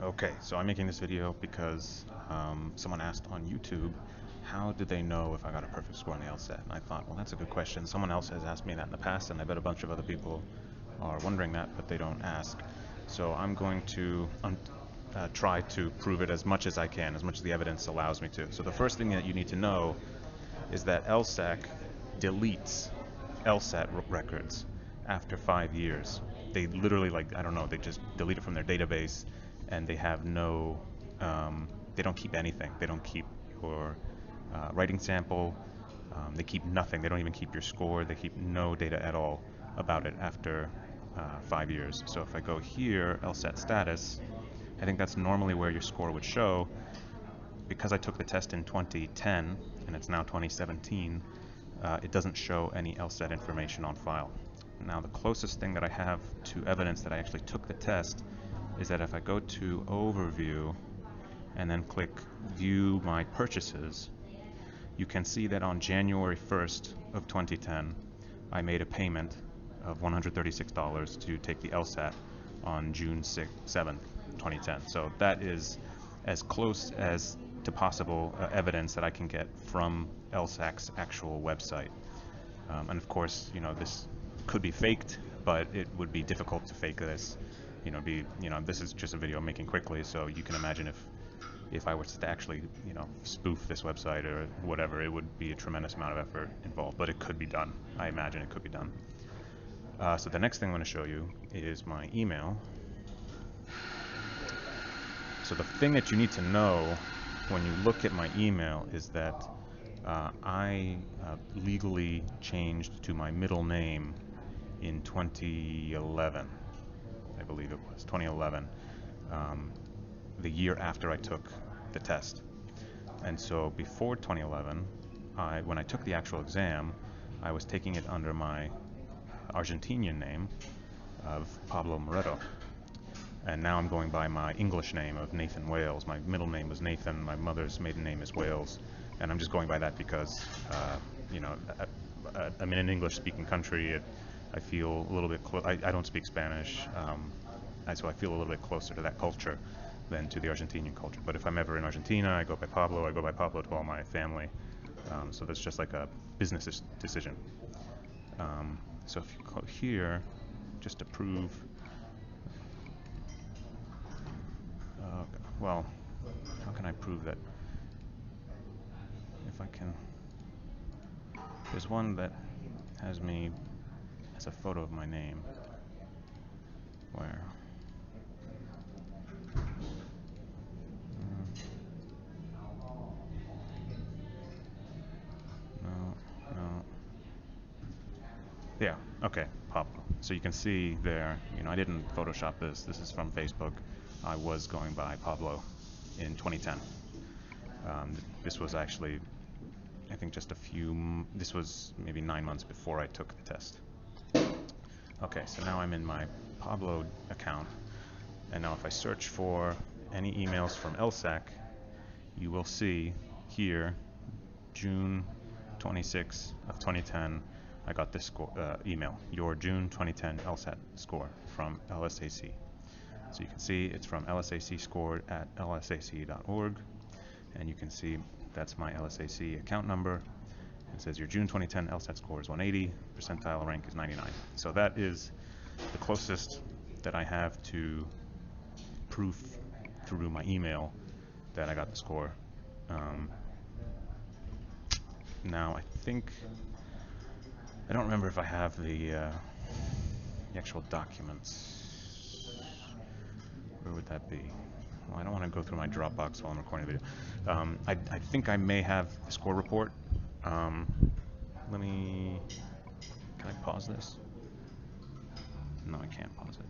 Okay, so I'm making this video because someone asked on YouTube, how did they know if I got a perfect score on the LSAT? And I thought, well, that's a good question. Someone else has asked me that in the past, and I bet a bunch of other people are wondering that, but they don't ask. So I'm going to try to prove it as much as I can, as much as the evidence allows me to. So the first thing that you need to know is that LSAC deletes LSAT records after 5 years. They literally, like, I don't know, they just delete it from their database, and they have no, they don't keep anything. They don't keep your writing sample. They keep nothing. They don't even keep your score. They keep no data at all about it after 5 years. So if I go here, LSAT status, I think that's normally where your score would show. Because I took the test in 2010 and it's now 2017, it doesn't show any LSAT information on file. Now the closest thing that I have to evidence that I actually took the test is that if I go to Overview and then click View My Purchases, you can see that on January 1st of 2010, I made a payment of $136 to take the LSAT on June 7th, 2010. So that is as close as to possible evidence that I can get from LSAC's actual website. And of course, this could be faked, but it would be difficult to fake this. This is just a video I'm making quickly, so you can imagine if I was to actually, spoof this website or whatever, it would be a tremendous amount of effort involved, but it could be done. I imagine it could be done. So the next thing I'm going to show you is my email. So the thing that you need to know when you look at my email is that I legally changed to my middle name in 2011. I believe it was 2011, the year after I took the test. And so before 2011, when I took the actual exam, I was taking it under my Argentinian name of Pablo Moreto. And now I'm going by my English name of Nathan Wales. My middle name was Nathan, my mother's maiden name is Wales, and I'm just going by that because, I'm in an English-speaking country. I feel a little bit I don't speak Spanish, so I feel a little bit closer to that culture than to the Argentinian culture. But if I'm ever in Argentina, I go by Pablo. I go by Pablo to all my family. So that's just like a business decision. So if you go here, just to prove. Well, how can I prove that? If I can, there's one that has a photo of my name, where, no, yeah, okay, Pablo. So you can see there, I didn't Photoshop this. This is from Facebook. I was going by Pablo in 2010. This was actually, I think, this was maybe 9 months before I took the test. Okay, so now I'm in my Pablo account, and now if I search for any emails from LSAC, you will see here, June 26 of 2010, I got this email, your June 2010 LSAT score from LSAC. So you can see it's from LSAC score at lsac.org, and you can see that's my LSAC account number. It says your June 2010 LSAT score is 180, percentile rank is 99. So that is the closest that I have to proof through my email that I got the score. Now I don't remember if I have the actual documents. Where would that be? Well, I don't want to go through my Dropbox while I'm recording the video. I think I may have the score report. Can I pause this? No, I can't pause it.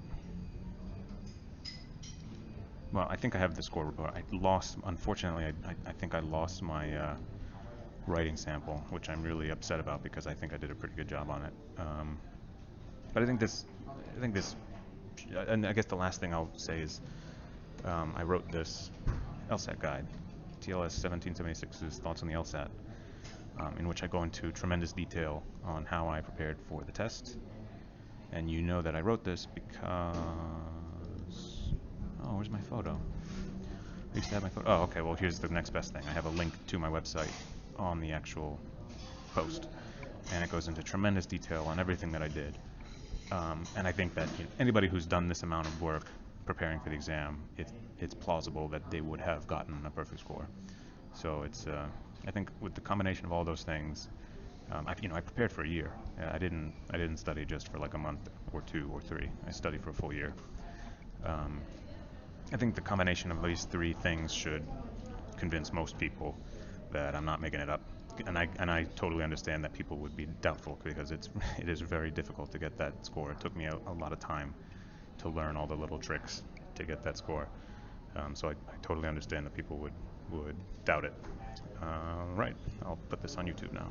Well, I think I have the score report. Unfortunately, I think I lost my writing sample, which I'm really upset about because I think I did a pretty good job on it. But I think this, and I guess the last thing I'll say is, I wrote this LSAT guide, TLS 1776's Thoughts on the LSAT, in which I go into tremendous detail on how I prepared for the test. And you know that I wrote this because, oh, where's my photo? I used to have my photo. Oh, okay. Well, here's the next best thing. I have a link to my website on the actual post, and it goes into tremendous detail on everything that I did. And I think that anybody who's done this amount of work preparing for the exam, it's plausible that they would have gotten a perfect score. So I think with the combination of all those things, I prepared for a year. I didn't study just for like a month or two or three. I studied for a full year. Um, I think the combination of these three things should convince most people that I'm not making it up. And I totally understand that people would be doubtful because it is very difficult to get that score. It took me a lot of time to learn all the little tricks to get that score. So I totally understand that people would doubt it. Right, I'll put this on YouTube now.